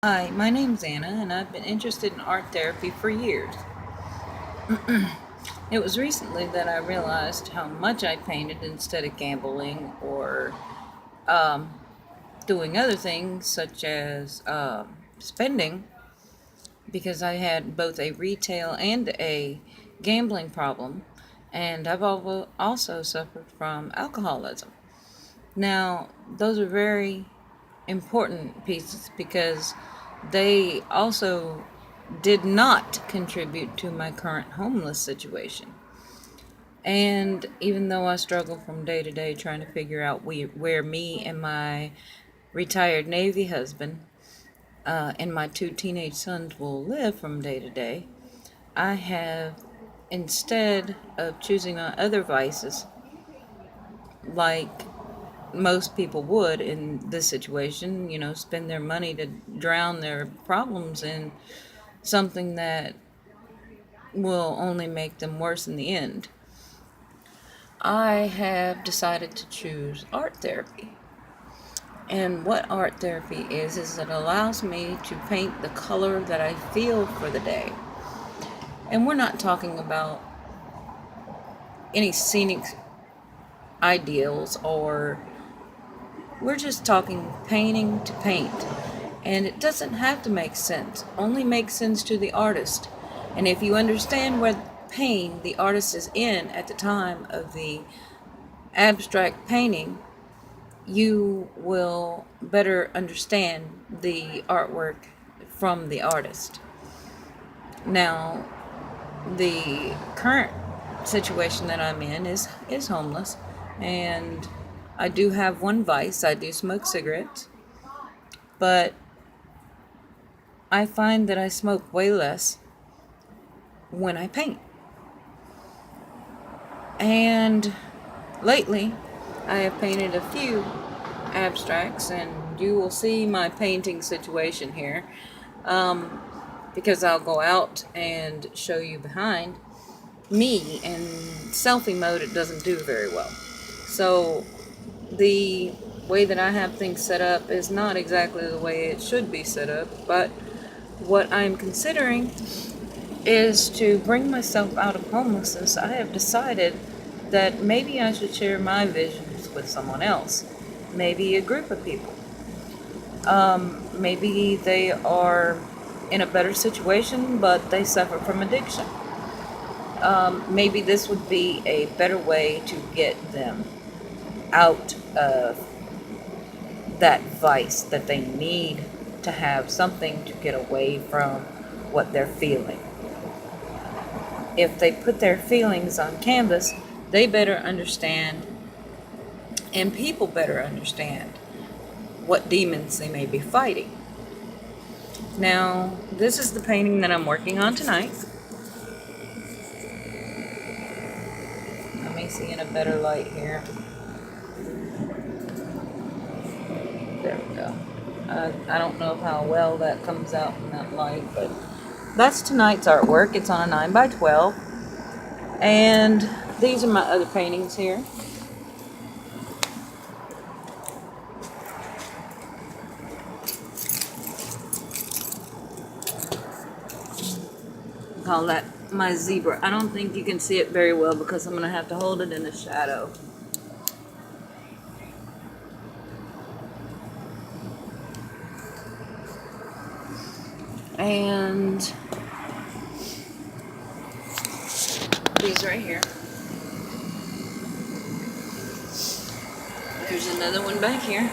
Hi, my name's Anna, and I've been interested in art therapy for years. It was recently that I realized how much I painted instead of gambling or um, doing other things such as spending, because I had both a retail and a gambling problem, and I've also suffered from alcoholism. Now, those are very important pieces because they also did not contribute to my current homeless situation. And even though I struggle from day to day trying to figure out where me and my retired Navy husband and my two teenage sons will live from day to day, I have, instead of choosing on other vices, like most people would in this situation, spend their money to drown their problems in something that will only make them worse in the end. I have decided to choose art therapy. And what art therapy is it allows me to paint the color that I feel for the day. And we're not talking about any scenic ideals, or we're just talking painting to paint. And it doesn't have to make sense, only makes sense to the artist. And if you understand what pain the artist is in at the time of the abstract painting, you will better understand the artwork from the artist. Now, the current situation that I'm in is homeless, and I do have one vice. I do smoke cigarettes, but I find that I smoke way less when I paint. And lately, I have painted a few abstracts, and you will see my painting situation here, because I'll go out and show you behind me. In selfie mode, it doesn't do very well. So the way that I have things set up is not exactly the way it should be set up, but what I'm considering is to bring myself out of homelessness. I have decided that maybe I should share my visions with someone else, maybe a group of people. Maybe they are in a better situation, but they suffer from addiction. Maybe this would be a better way to get them out of that vice that they need to have something to get away from what they're feeling. If they put their feelings on canvas, they better understand, and people better understand, what demons they may be fighting. Now, this is the painting that I'm working on tonight. Let me see in a better light here. There we go. I don't know how well that comes out in that light, but that's tonight's artwork. It's on a 9 by 12. And these are my other paintings here. Call that my zebra. I don't think you can see it very well because I'm going to have to hold it in the shadow. And these right here. There's another one back here.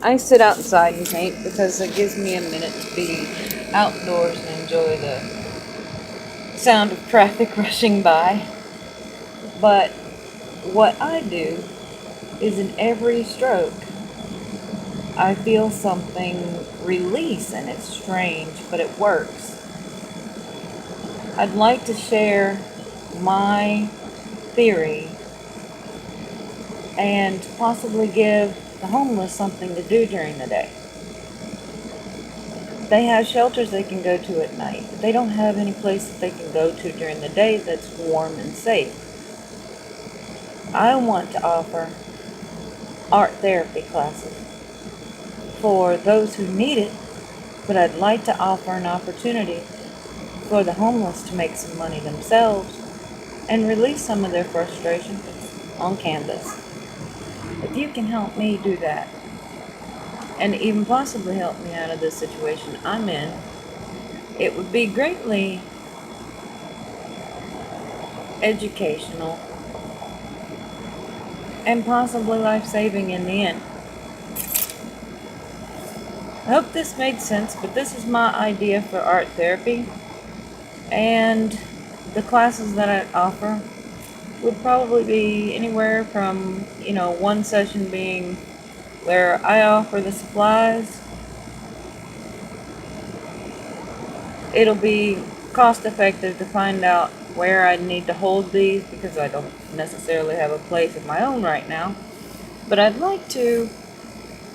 I sit outside and paint because it gives me a minute to be outdoors and enjoy the sound of traffic rushing by. But what I do is in every stroke, I feel something release, and it's strange, but it works. I'd like to share my theory and possibly give the homeless something to do during the day. They have shelters they can go to at night, but they don't have any place that they can go to during the day that's warm and safe. I want to offer art therapy classes for those who need it, but I'd like to offer an opportunity for the homeless to make some money themselves and release some of their frustration on canvas. If you can help me do that, and even possibly help me out of this situation I'm in, it would be greatly educational and possibly life-saving in the end. I hope this made sense, but this is my idea for art therapy, and the classes that I offer would probably be anywhere from, one session being where I offer the supplies. It'll be cost effective to find out where I need to hold these because I don't necessarily have a place of my own right now. But I'd like to,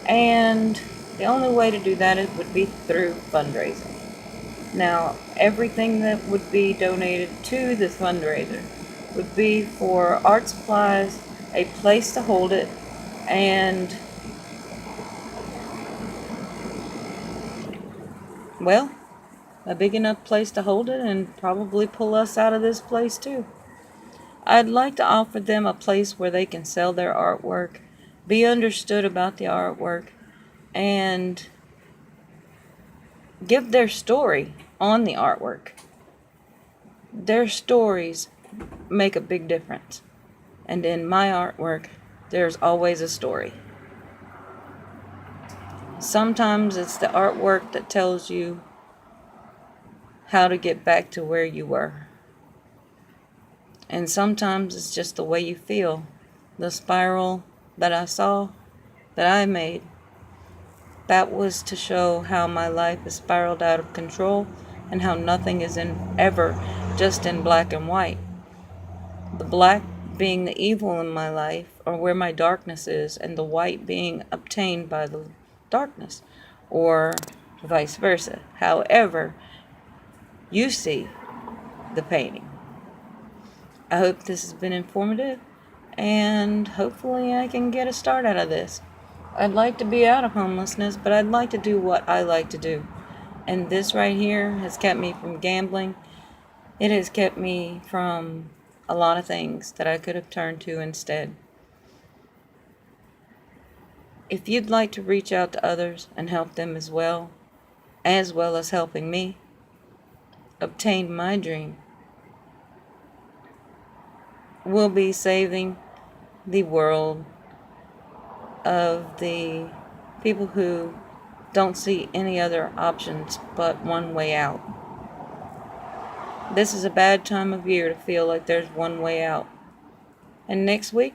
and the only way to do that would be through fundraising. Now, everything that would be donated to this fundraiser would be for art supplies, a place to hold it, and, well, a big enough place to hold it and probably pull us out of this place too. I'd like to offer them a place where they can sell their artwork, be understood about the artwork, and give their story on the artwork. Their stories make a big difference. And in my artwork, there's always a story. Sometimes it's the artwork that tells you how to get back to where you were. And sometimes it's just the way you feel. The spiral that I saw, that I made, that was to show how my life has spiraled out of control and how nothing is ever just in black and white. The black being the evil in my life, or where my darkness is, and the white being obtained by the darkness, or vice versa. However you see the painting. I hope this has been informative, and hopefully I can get a start out of this. I'd like to be out of homelessness, but I'd like to do what I like to do. And this right here has kept me from gambling. It has kept me from a lot of things that I could have turned to instead. If you'd like to reach out to others and help them as well as helping me obtain my dream, we'll be saving the world of the people who don't see any other options but one way out. This is a bad time of year to feel like there's one way out. And next week,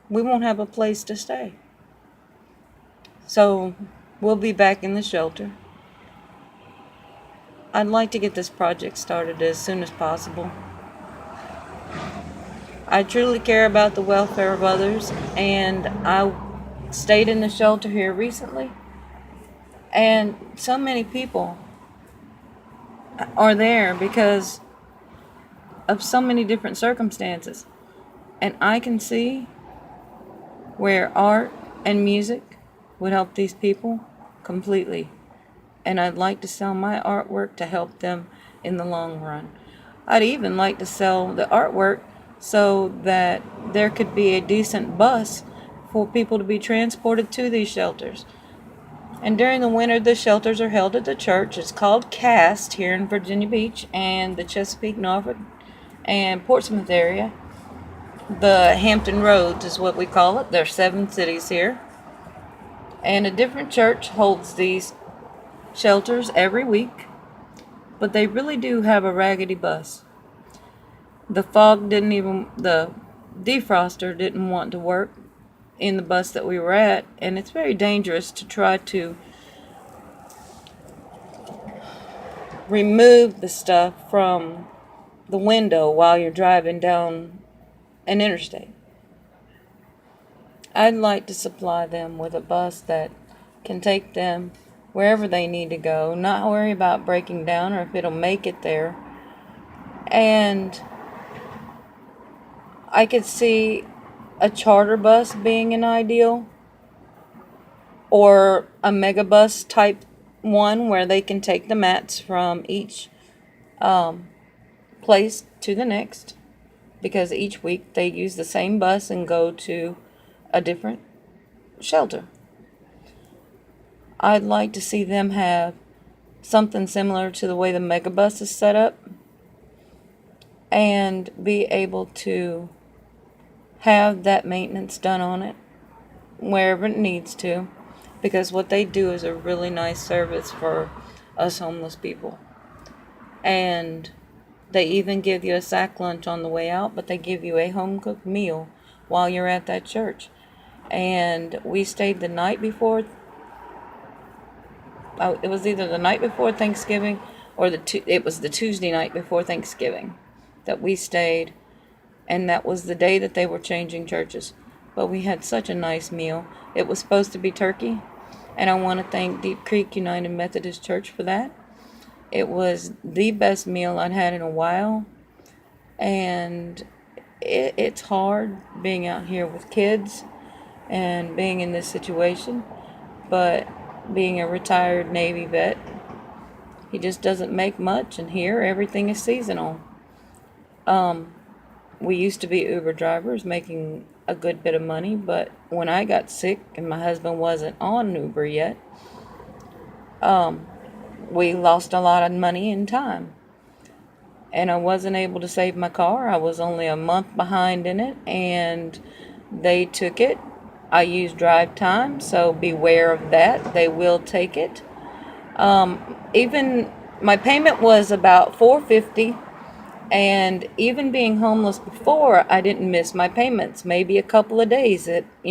we won't have a place to stay. So, we'll be back in the shelter. I'd like to get this project started as soon as possible. I truly care about the welfare of others, and I stayed in the shelter here recently, and so many people are there because of so many different circumstances, and I can see where art and music would help these people completely, and I'd like to sell my artwork to help them in the long run. I'd even like to sell the artwork so that there could be a decent bus for people to be transported to these shelters. And during the winter, the shelters are held at the church. It's called CAST here in Virginia Beach and the Chesapeake, Norfolk, and Portsmouth area. The Hampton Roads is what we call it. There's 7 cities here. And a different church holds these shelters every week. But they really do have a raggedy bus. The defroster didn't want to work in the bus that we were at, and it's very dangerous to try to remove the stuff from the window while you're driving down an interstate. I'd like to supply them with a bus that can take them wherever they need to go, not worry about breaking down or if it'll make it there. And I could see a charter bus being an ideal, or a megabus type one where they can take the mats from each place to the next, because each week they use the same bus and go to a different shelter. I'd like to see them have something similar to the way the megabus is set up, and be able to have that maintenance done on it wherever it needs to, because what they do is a really nice service for us homeless people. And they even give you a sack lunch on the way out, but they give you a home cooked meal while you're at that church. And we stayed the night before. It was either the night before Thanksgiving or it was the Tuesday night before Thanksgiving that we stayed, and that was the day that they were changing churches. But we had such a nice meal. It was supposed to be turkey, and I want to thank Deep Creek United Methodist Church for that. It was the best meal I'd had in a while, and it's hard being out here with kids and being in this situation, but being a retired Navy vet, he just doesn't make much, and here everything is seasonal. We used to be Uber drivers making a good bit of money, but when I got sick and my husband wasn't on Uber yet, we lost a lot of money and time. And I wasn't able to save my car. I was only a month behind in it, and they took it. I use drive time, so beware of that. They will take it. Even my payment was about $450, and even being homeless before, I didn't miss my payments. Maybe a couple of days.